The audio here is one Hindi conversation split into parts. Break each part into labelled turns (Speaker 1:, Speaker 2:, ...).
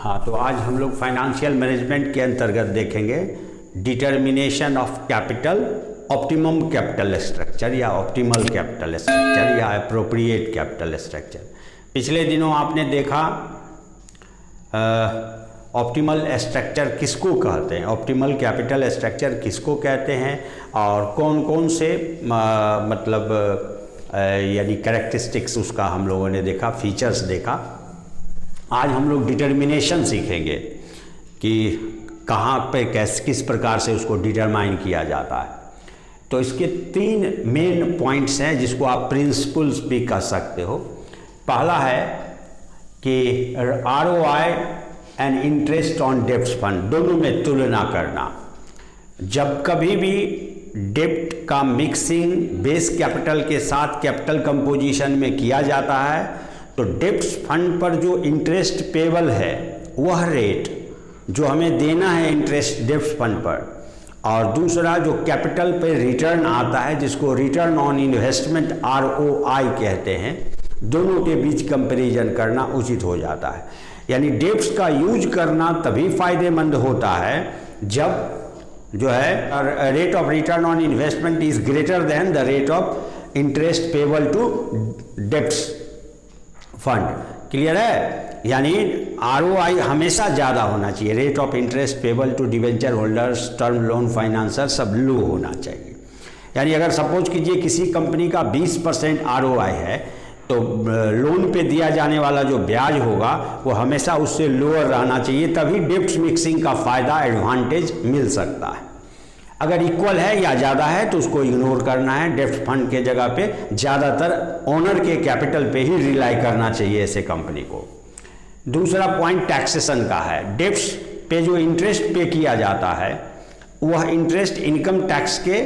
Speaker 1: हाँ, तो आज हम लोग फाइनेंशियल मैनेजमेंट के अंतर्गत देखेंगे determination of capital, optimum capital structure या ऑप्टिमल कैपिटल स्ट्रक्चर या अप्रोप्रिएट कैपिटल स्ट्रक्चर। पिछले दिनों आपने देखा ऑप्टिमल स्ट्रक्चर किसको कहते हैं, ऑप्टिमल कैपिटल स्ट्रक्चर किसको कहते हैं और कौन कौन से यानी कैरेक्टरिस्टिक्स उसका हम लोगों ने देखा, फीचर्स देखा। आज हम लोग डिटर्मिनेशन सीखेंगे कि कहाँ पे किस प्रकार से उसको डिटरमाइन किया जाता है। तो इसके 3 मेन पॉइंट्स हैं जिसको आप प्रिंसिपल्स भी कह सकते हो। पहला है कि ROI एंड इंटरेस्ट ऑन डेब्ट फंड, दोनों में तुलना करना। जब कभी भी डेब्ट का मिक्सिंग बेस कैपिटल के साथ कैपिटल कंपोजिशन में किया जाता है तो डेब्ट फंड पर जो इंटरेस्ट पेबल है वह रेट जो हमें देना है इंटरेस्ट डेब्ट फंड पर, और दूसरा जो कैपिटल पे रिटर्न आता है जिसको रिटर्न ऑन इन्वेस्टमेंट ROI कहते हैं, दोनों के बीच कंपैरिजन करना उचित हो जाता है। यानी डेब्ट्स का यूज करना तभी फायदेमंद होता है जब जो है rate of return on investment is greater than the rate of interest payable to debts fund. Clear है? यानी ROI हमेशा ज़्यादा होना चाहिए, rate of interest payable to debenture holders, term loan financer सब लो होना चाहिए। यानी अगर सपोज कीजिए किसी कंपनी का 20% ROI है तो लोन पे दिया जाने वाला जो ब्याज होगा वो हमेशा उससे लोअर रहना चाहिए, तभी डेब्ट मिक्सिंग का फ़ायदा एडवांटेज मिल सकता है। अगर इक्वल है या ज़्यादा है तो उसको इग्नोर करना है, डेब्ट फंड के जगह पे ज़्यादातर ओनर के कैपिटल पे ही रिलाई करना चाहिए ऐसे कंपनी को। दूसरा पॉइंट टैक्सेशन का है। डेब्ट्स पे जो इंटरेस्ट पे किया जाता है वह इंटरेस्ट इनकम टैक्स के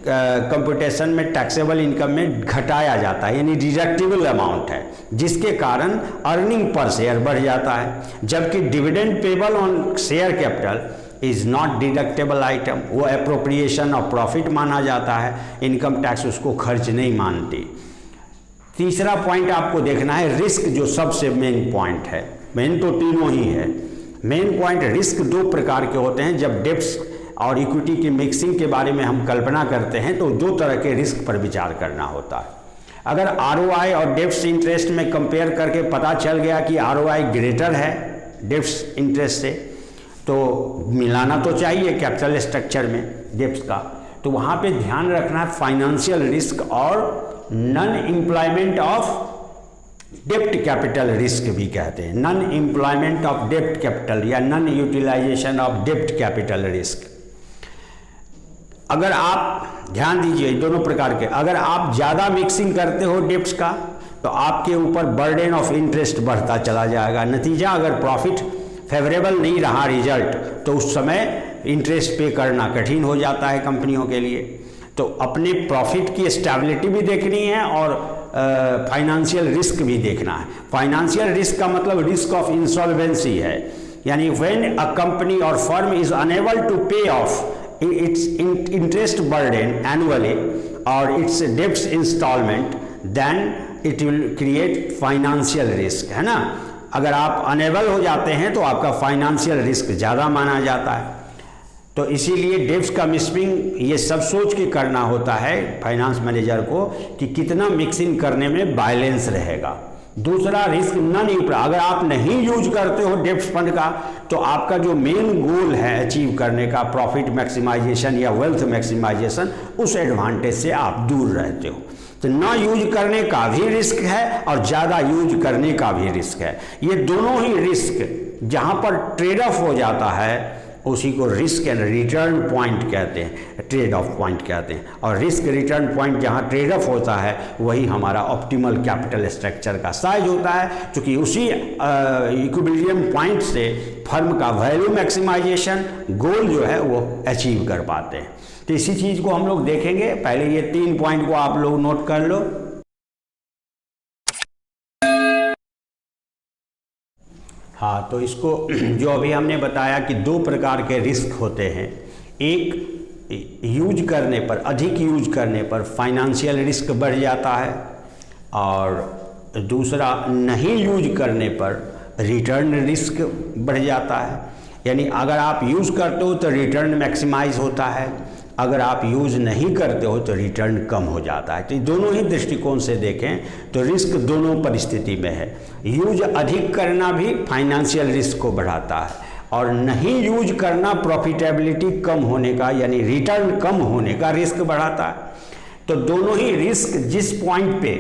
Speaker 1: कंप्यूटेशन में टैक्सेबल इनकम में घटाया जाता है, यानी डिडक्टिबल अमाउंट है, जिसके कारण अर्निंग पर शेयर बढ़ जाता है। जबकि dividend payable on share capital is not deductible item, वो एप्रोप्रिएशन ऑफ प्रॉफिट माना जाता है, इनकम टैक्स उसको खर्च नहीं मानती। तीसरा पॉइंट आपको देखना है रिस्क, जो सबसे मेन पॉइंट है। मेन तो तीनों ही है। मेन पॉइंट रिस्क 2 प्रकार के होते हैं। जब डेब्ट्स और इक्विटी की मिक्सिंग के बारे में हम कल्पना करते हैं तो 2 तरह के रिस्क पर विचार करना होता है। अगर ROI और डेब्ट्स इंटरेस्ट में कंपेयर करके पता चल गया कि ROI ग्रेटर है डेब्ट्स इंटरेस्ट से, तो मिलाना तो चाहिए कैपिटल स्ट्रक्चर में डेब्ट्स का, तो वहाँ पे ध्यान रखना है फाइनेंशियल रिस्क और नॉन एम्प्लॉयमेंट ऑफ डेब्ट कैपिटल रिस्क भी कहते हैं, नॉन एम्प्लॉयमेंट ऑफ डेब्ट कैपिटल या नॉन यूटिलाइजेशन ऑफ डेब्ट कैपिटल रिस्क। अगर आप ध्यान दीजिए दोनों प्रकार के, अगर आप ज़्यादा मिक्सिंग करते हो डेब्ट्स का तो आपके ऊपर बर्डन ऑफ इंटरेस्ट बढ़ता चला जाएगा। नतीजा अगर प्रॉफिट फेवरेबल नहीं रहा रिजल्ट तो उस समय इंटरेस्ट पे करना कठिन हो जाता है कंपनियों के लिए। तो अपने प्रॉफिट की स्टेबिलिटी भी देखनी है और फाइनेंशियल रिस्क भी देखना है। फाइनेंशियल रिस्क का मतलब रिस्क ऑफ इंसॉल्वेंसी है, यानी व्हेन अ कंपनी और फर्म इज अनेबल टू पे of its interest burden annually or its debts installment, then it will create financial risk, है ना। अगर आप अनेबल हो जाते हैं तो आपका फाइनेंशियल रिस्क ज़्यादा माना जाता है। तो इसीलिए डेब्ट्स का मिक्सिंग ये सब सोच के करना होता है फाइनेंस मैनेजर को कि कितना मिक्सिंग करने में बैलेंस रहेगा। दूसरा रिस्क नॉन यूज, अगर आप नहीं यूज करते हो डेब्ट फंड का तो आपका जो मेन गोल है अचीव करने का, प्रॉफिट मैक्सिमाइजेशन या वेल्थ मैक्सिमाइजेशन, उस एडवांटेज से आप दूर रहते हो। तो ना यूज करने का भी रिस्क है और ज़्यादा यूज करने का भी रिस्क है। ये दोनों ही रिस्क जहाँ पर ट्रेड ऑफ हो जाता है उसी को रिस्क एंड रिटर्न पॉइंट कहते हैं, ट्रेड ऑफ पॉइंट कहते हैं। और रिस्क रिटर्न पॉइंट जहाँ ट्रेड ऑफ होता है वही हमारा ऑप्टिमल कैपिटल स्ट्रक्चर का साइज होता है, क्योंकि उसी इक्विलिब्रियम पॉइंट से फर्म का वैल्यू मैक्सिमाइजेशन गोल जो है वो अचीव कर पाते हैं। तो इसी चीज़ को हम लोग देखेंगे। पहले ये 3 पॉइंट को आप लोग नोट कर लो। हाँ, तो इसको जो अभी हमने बताया कि 2 प्रकार के रिस्क होते हैं। एक यूज करने पर, अधिक यूज करने पर फाइनेंशियल रिस्क बढ़ जाता है, और दूसरा नहीं यूज करने पर रिटर्न रिस्क बढ़ जाता है। यानी अगर आप यूज़ करते हो तो रिटर्न मैक्सिमाइज होता है, अगर आप यूज़ नहीं करते हो तो रिटर्न कम हो जाता है। तो दोनों ही दृष्टिकोण से देखें तो रिस्क दोनों परिस्थिति में है। यूज अधिक करना भी फाइनेंशियल रिस्क को बढ़ाता है, और नहीं यूज करना प्रॉफिटेबिलिटी कम होने का यानी रिटर्न कम होने का रिस्क बढ़ाता है। तो दोनों ही रिस्क जिस पॉइंट पे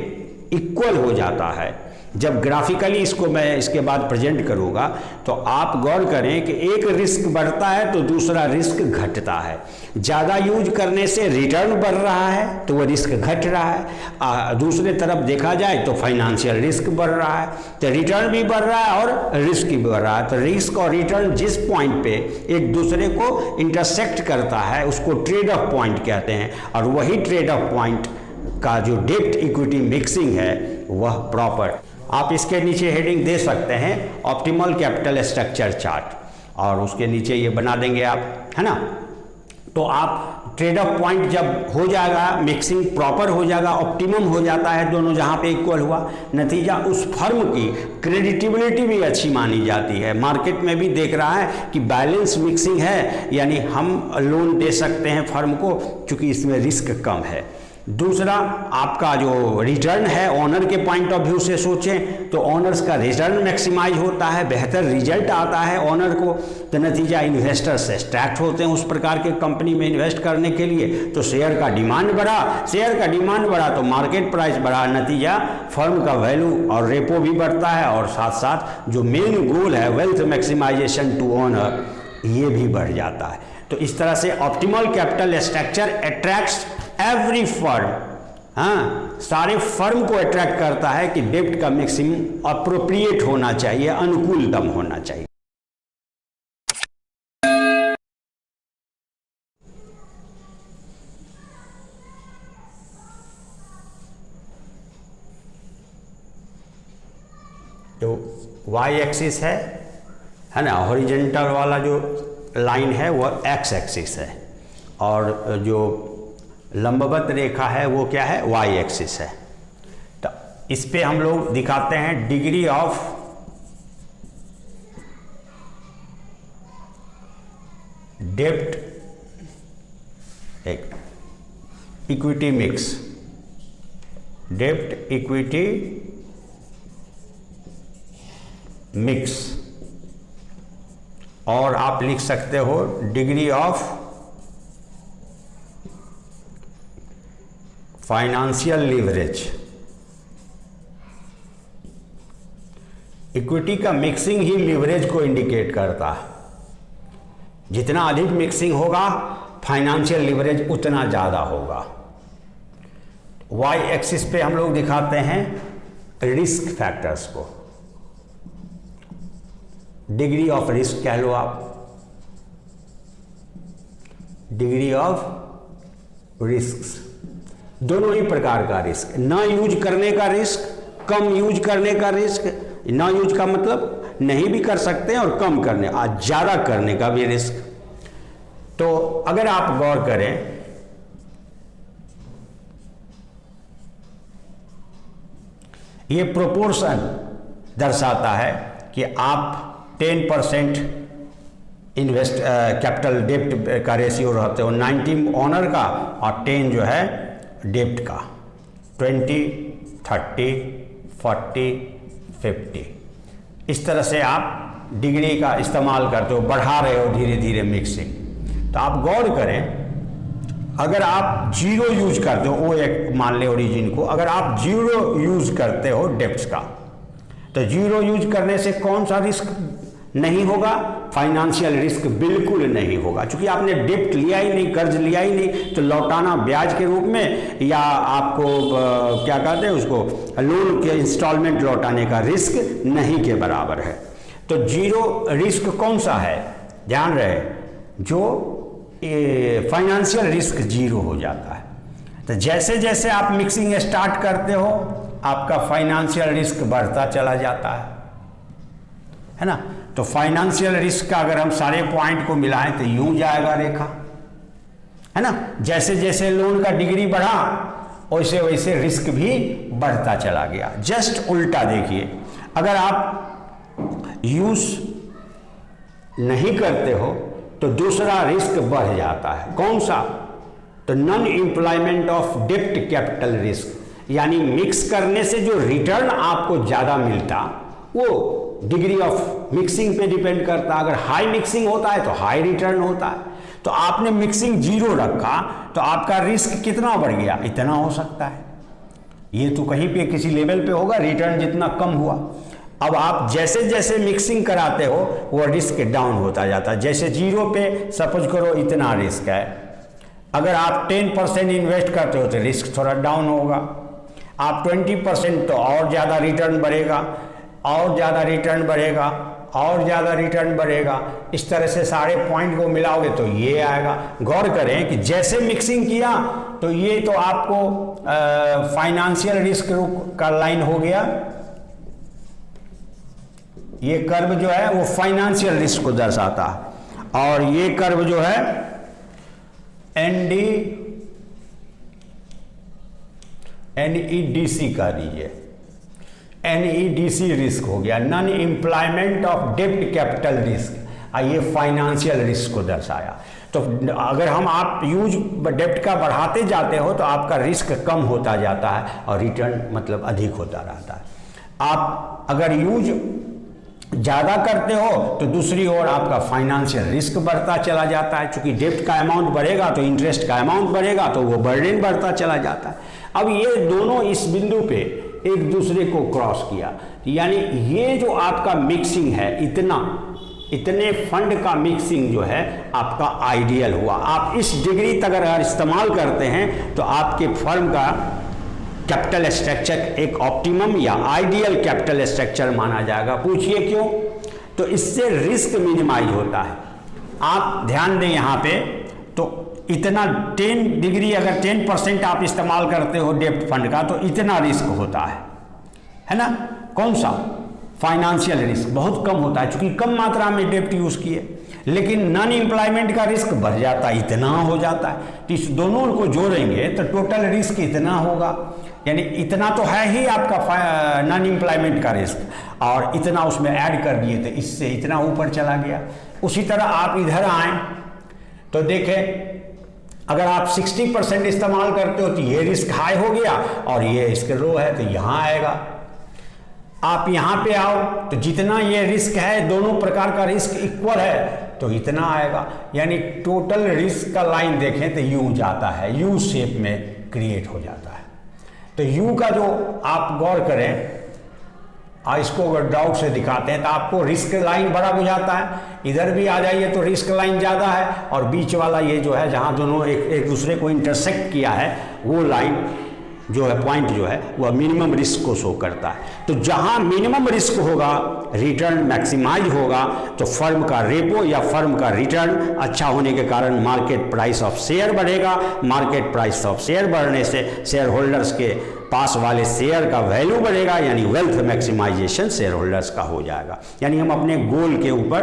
Speaker 1: इक्वल हो जाता है, जब ग्राफिकली इसको मैं इसके बाद प्रेजेंट करूँगा तो आप गौर करें कि एक रिस्क बढ़ता है तो दूसरा रिस्क घटता है। ज़्यादा यूज करने से रिटर्न बढ़ रहा है तो वो रिस्क घट रहा है। दूसरे तरफ देखा जाए तो फाइनेंशियल रिस्क बढ़ रहा है, तो रिटर्न भी बढ़ रहा है और रिस्क भी बढ़ रहा है। तो रिस्क और रिटर्न जिस पॉइंट पे एक दूसरे को इंटरसेक्ट करता है उसको ट्रेड ऑफ पॉइंट कहते हैं, और वही ट्रेड ऑफ पॉइंट का जो डेब्ट इक्विटी मिक्सिंग है वह प्रॉपर। आप इसके नीचे हेडिंग दे सकते हैं ऑप्टिमल कैपिटल स्ट्रक्चर चार्ट, और उसके नीचे ये बना देंगे आप, है ना। तो आप ट्रेड ऑफ पॉइंट जब हो जाएगा, मिक्सिंग प्रॉपर हो जाएगा, ऑप्टिमम हो जाता है, दोनों जहाँ पे इक्वल हुआ, नतीजा उस फर्म की क्रेडिटेबिलिटी भी अच्छी मानी जाती है। मार्केट में भी देख रहा है कि बैलेंस मिक्सिंग है, यानी हम लोन दे सकते हैं फर्म को क्योंकि इसमें रिस्क कम है। दूसरा आपका जो रिटर्न है ऑनर के पॉइंट ऑफ व्यू से सोचें तो ऑनर्स का रिटर्न मैक्सिमाइज होता है, बेहतर रिजल्ट आता है ऑनर को, तो नतीजा इन्वेस्टर्स अट्रैक्ट होते हैं उस प्रकार के कंपनी में इन्वेस्ट करने के लिए। तो शेयर का डिमांड बढ़ा, शेयर का डिमांड बढ़ा तो मार्केट प्राइस बढ़ा, नतीजा फर्म का वैल्यू और रेपो भी बढ़ता है, और साथ साथ जो मेन गोल है वेल्थ मैक्सिमाइजेशन टू ऑनर ये भी बढ़ जाता है। तो इस तरह से optimal capital structure attracts every firm, हाँ, सारे फर्म को अट्रैक्ट करता है कि डेब्ट का मैक्सिमम अप्रोप्रिएट होना चाहिए, अनुकूलतम होना चाहिए। जो वाई एक्सिस है ना, हॉरिजॉन्टल वाला जो लाइन है वो एक्स एक्सिस है, और जो लंबवत रेखा है वो क्या है, वाई एक्सिस है। तो इस पे हम लोग दिखाते हैं डिग्री ऑफ डेब्ट एक इक्विटी मिक्स, डेब्ट इक्विटी मिक्स, और आप लिख सकते हो degree of financial leverage. Equity का मिक्सिंग ही लीवरेज को इंडिकेट करता है। जितना अधिक मिक्सिंग होगा फाइनेंशियल लीवरेज उतना ज़्यादा होगा। वाई एक्सिस पे हम लोग दिखाते हैं रिस्क फैक्टर्स को, डिग्री ऑफ रिस्क कह लो आप, डिग्री ऑफ रिस्क, दोनों ही प्रकार का रिस्क, ना यूज करने का रिस्क, कम यूज करने का रिस्क। ना यूज का मतलब नहीं भी कर सकते हैं, और कम करने आज ज़्यादा करने का भी रिस्क। तो अगर आप गौर करें ये प्रोपोर्शन दर्शाता है कि आप 10% इन्वेस्ट कैपिटल डेब्ट का रेशियो रहते हो, 90 ऑनर का और 10 जो है डेब्ट का, 20, 30, 40, 50, इस तरह से आप डिग्री का इस्तेमाल करते हो, बढ़ा रहे हो धीरे धीरे मिक्सिंग। तो आप गौर करें अगर आप जीरो यूज करते हो, वो एक मान ले ओरिजिन को, अगर आप जीरो यूज करते हो डेब्ट्स का, तो जीरो यूज करने से कौन सा रिस्क नहीं होगा, फाइनेंशियल रिस्क बिल्कुल नहीं होगा, क्योंकि आपने डेब्ट लिया ही नहीं, कर्ज लिया ही नहीं, तो लौटाना ब्याज के रूप में या आपको क्या कहते हैं उसको, लोन के इंस्टॉलमेंट लौटाने का रिस्क नहीं के बराबर है। तो जीरो रिस्क कौन सा है, ध्यान रहे, जो फाइनेंशियल रिस्क जीरो हो जाता है। तो जैसे जैसे आप मिक्सिंग स्टार्ट करते हो आपका फाइनेंशियल रिस्क बढ़ता चला जाता है ना। तो फाइनेंशियल रिस्क का अगर हम सारे पॉइंट को मिलाएं तो यूं जाएगा रेखा, है ना। जैसे जैसे लोन का डिग्री बढ़ा वैसे वैसे रिस्क भी बढ़ता चला गया। जस्ट उल्टा देखिए, अगर आप यूज नहीं करते हो तो दूसरा रिस्क बढ़ जाता है। कौन सा? तो नॉन एम्प्लॉयमेंट ऑफ डेब्ट कैपिटल रिस्क, यानी मिक्स करने से जो रिटर्न आपको ज़्यादा मिलता वो डिग्री ऑफ मिक्सिंग पे डिपेंड करता। अगर हाई मिक्सिंग होता है तो हाई रिटर्न होता है। तो आपने मिक्सिंग 0 रखा तो आपका रिस्क कितना बढ़ गया? इतना हो सकता है। ये तो कहीं पे किसी लेवल पे होगा, रिटर्न जितना कम हुआ। अब आप जैसे जैसे मिक्सिंग कराते हो वो रिस्क डाउन होता जाता है। जैसे 0 पे सपोज करो इतना रिस्क है, अगर आप 10% इन्वेस्ट करते हो तो रिस्क थोड़ा डाउन होगा। आप 20% तो और ज़्यादा रिटर्न बढ़ेगा, और ज़्यादा रिटर्न बढ़ेगा, और ज़्यादा रिटर्न बढ़ेगा। इस तरह से सारे पॉइंट को मिलाओगे तो ये आएगा। गौर करें कि जैसे मिक्सिंग किया तो ये तो आपको फाइनेंशियल रिस्क का लाइन हो गया। ये कर्व जो है वो फाइनेंशियल रिस्क को दर्शाता है, और ये कर्व जो है NEDC कह दीजिए, NEDC रिस्क हो गया, नॉन एम्प्लॉयमेंट ऑफ डेब्ट कैपिटल रिस्क। ये फाइनेंशियल रिस्क को दर्शाया। तो अगर आप यूज डेब्ट का बढ़ाते जाते हो तो आपका रिस्क कम होता जाता है और रिटर्न मतलब अधिक होता रहता है। आप अगर यूज ज़्यादा करते हो तो दूसरी ओर आपका फाइनेंशियल रिस्क बढ़ता चला जाता है। चूंकि डेब्ट का अमाउंट बढ़ेगा तो इंटरेस्ट का अमाउंट बढ़ेगा, तो वो बर्डन बढ़ता चला जाता है। अब ये दोनों इस बिंदु पे एक दूसरे को क्रॉस किया, यानी ये जो आपका मिक्सिंग है, इतने फंड का मिक्सिंग जो है आपका आइडियल हुआ। आप इस डिग्री तक अगर इस्तेमाल करते हैं तो आपके फर्म का कैपिटल स्ट्रक्चर एक ऑप्टिमम या आइडियल कैपिटल स्ट्रक्चर माना जाएगा। पूछिए क्यों? तो इससे रिस्क मिनिमाइज होता है। आप ध्यान दें यहाँ पे, तो इतना 10 डिग्री अगर 10% आप इस्तेमाल करते हो डेब्ट फंड का तो इतना रिस्क होता है ना? कौन सा? फाइनेंशियल रिस्क बहुत कम होता है चूंकि कम मात्रा में डेब्ट यूज किए। लेकिन नॉन एम्प्लॉयमेंट का रिस्क बढ़ जाता है, इतना हो जाता है। तो इस दोनों को जोड़ेंगे तो टोटल रिस्क इतना होगा, यानी इतना तो है ही आपका नॉन एम्प्लॉयमेंट का रिस्क, और इतना उसमें ऐड कर दिए तो इससे इतना ऊपर चला गया। उसी तरह आप इधर आए तो देखें, अगर आप 60% इस्तेमाल करते हो तो ये रिस्क हाई हो गया और ये इसके लो है तो यहाँ आएगा। आप यहाँ पे आओ तो जितना ये रिस्क है, दोनों प्रकार का रिस्क इक्वल है तो इतना आएगा। यानी टोटल रिस्क का लाइन देखें तो यूं जाता है, यू शेप में क्रिएट हो जाता है। तो यू का जो आप गौर करें, इसको अगर डाउट से दिखाते हैं तो आपको रिस्क लाइन बड़ा हो जाता है। इधर भी आ जाइए तो रिस्क लाइन ज़्यादा है, और बीच वाला ये जो है जहाँ दोनों एक दूसरे को इंटरसेक्ट किया है वो लाइन जो है, पॉइंट जो है वह मिनिमम रिस्क को शो करता है। तो जहां मिनिमम रिस्क होगा, रिटर्न मैक्सिमाइज होगा, तो फर्म का रेपो या फर्म का रिटर्न अच्छा होने के कारण मार्केट प्राइस ऑफ शेयर बढ़ेगा। मार्केट प्राइस ऑफ शेयर बढ़ने से शेयर होल्डर्स के पास वाले शेयर का वैल्यू बढ़ेगा, यानी वेल्थ मैक्सिमाइजेशन शेयर होल्डर्स का हो जाएगा। यानी हम अपने गोल के ऊपर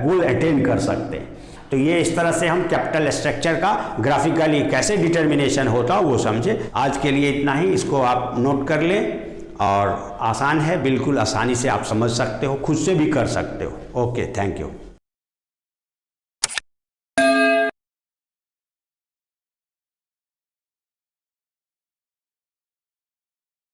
Speaker 1: गोल अटेन कर सकते हैं। तो ये इस तरह से हम कैपिटल स्ट्रक्चर का ग्राफिकली कैसे डिटर्मिनेशन होता है वो समझे। आज के लिए इतना ही, इसको आप नोट कर लें, और आसान है, बिल्कुल आसानी से आप समझ सकते हो, खुद से भी कर सकते हो। Okay, thank you.